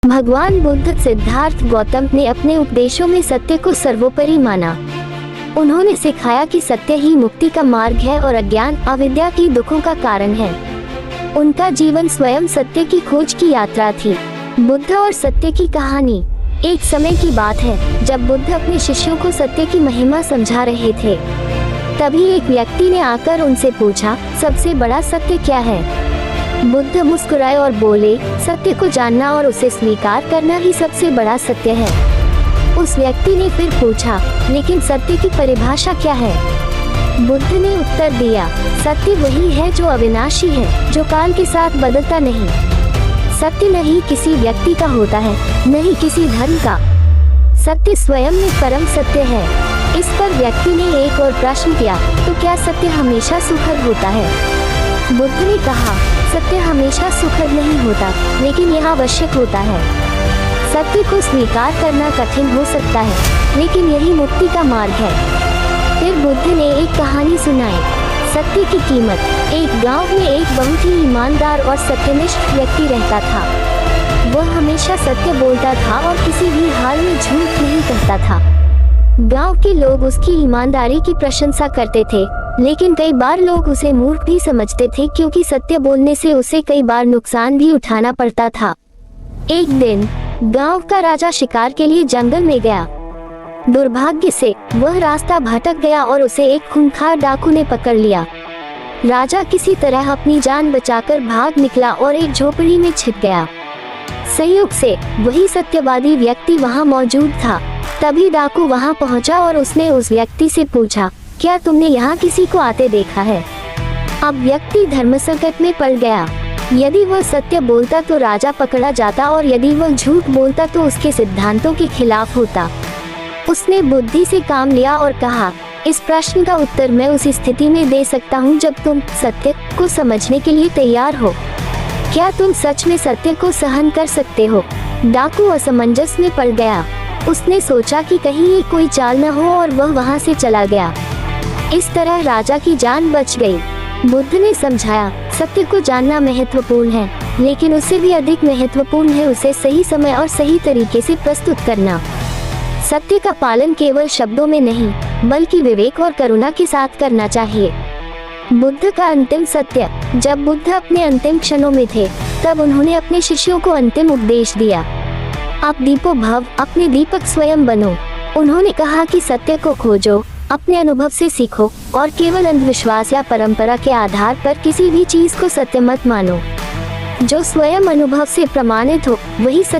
भगवान बुद्ध सिद्धार्थ गौतम ने अपने उपदेशों में सत्य को सर्वोपरि माना। उन्होंने सिखाया कि सत्य ही मुक्ति का मार्ग है और अज्ञान अविद्या की दुखों का कारण है। उनका जीवन स्वयं सत्य की खोज की यात्रा थी। बुद्ध और सत्य की कहानी। एक समय की बात है जब बुद्ध अपने शिष्यों को सत्य की महिमा समझा रहे थे। तभी एक व्यक्ति ने आकर उनसे पूछा, सबसे बड़ा सत्य क्या है? बुद्ध मुस्कुराए और बोले, सत्य को जानना और उसे स्वीकार करना ही सबसे बड़ा सत्य है। उस व्यक्ति ने फिर पूछा, लेकिन सत्य की परिभाषा क्या है? बुद्ध ने उत्तर दिया, सत्य वही है जो अविनाशी है, जो काल के साथ बदलता नहीं। सत्य नहीं किसी व्यक्ति का होता है, नहीं किसी धर्म का। सत्य स्वयं में परम सत्य है। इस पर व्यक्ति ने एक और प्रश्न किया, तो क्या सत्य हमेशा सुखद होता है? बुद्ध ने कहा, सत्य हमेशा सुखद नहीं होता, लेकिन यह आवश्यक होता है। सत्य को स्वीकार करना कठिन हो सकता है, लेकिन यही मुक्ति का मार्ग है। फिर बुद्ध ने एक कहानी सुनाई, सत्य की कीमत। एक गांव में एक बहुत ही ईमानदार और सत्यनिष्ठ व्यक्ति रहता था। वह हमेशा सत्य बोलता था और किसी भी हाल में झूठ नहीं कहता था। गांव के लोग उसकी ईमानदारी की प्रशंसा करते थे, लेकिन कई बार लोग उसे मूर्ख भी समझते थे, क्योंकि सत्य बोलने से उसे कई बार नुकसान भी उठाना पड़ता था। एक दिन गांव का राजा शिकार के लिए जंगल में गया। दुर्भाग्य से वह रास्ता भटक गया और उसे एक खूंखार डाकू ने पकड़ लिया। राजा किसी तरह अपनी जान बचाकर भाग निकला और एक झोपड़ी में छिप गया। संयोग से वही सत्यवादी व्यक्ति वहां मौजूद था। तभी डाकू वहां पहुंचा और उसने उस व्यक्ति से पूछा, क्या तुमने यहाँ किसी को आते देखा है? अब व्यक्ति धर्म संकट में पड़ गया। यदि वह सत्य बोलता तो राजा पकड़ा जाता, और यदि वह झूठ बोलता तो उसके सिद्धांतों के खिलाफ होता। उसने बुद्धि से काम लिया और कहा, इस प्रश्न का उत्तर मैं उस स्थिति में दे सकता हूँ जब तुम सत्य को समझने के लिए तैयार हो। क्या तुम सच में सत्य को सहन कर सकते हो? डाकू असमंजस में पड़ गया। उसने सोचा कि कहीं ये कोई चाल न हो, और वह वहाँ से चला गया। इस तरह राजा की जान बच गई। बुद्ध ने समझाया, सत्य को जानना महत्वपूर्ण है, लेकिन उससे भी अधिक महत्वपूर्ण है उसे सही समय और सही तरीके से प्रस्तुत करना। सत्य का पालन केवल शब्दों में नहीं, बल्कि विवेक और करुणा के साथ करना चाहिए। बुद्ध का अंतिम सत्य। जब बुद्ध अपने अंतिम क्षणों में थे, तब उन्होंने अपने शिष्यों को अंतिम उपदेश दिया, आप दीपो भव, अपने दीपक स्वयं बनो। उन्होंने कहा कि सत्य को खोजो, अपने अनुभव से सीखो, और केवल अंधविश्वास या परंपरा के आधार पर किसी भी चीज को सत्य मत मानो। जो स्वयं अनुभव से प्रमाणित हो, वही सत्य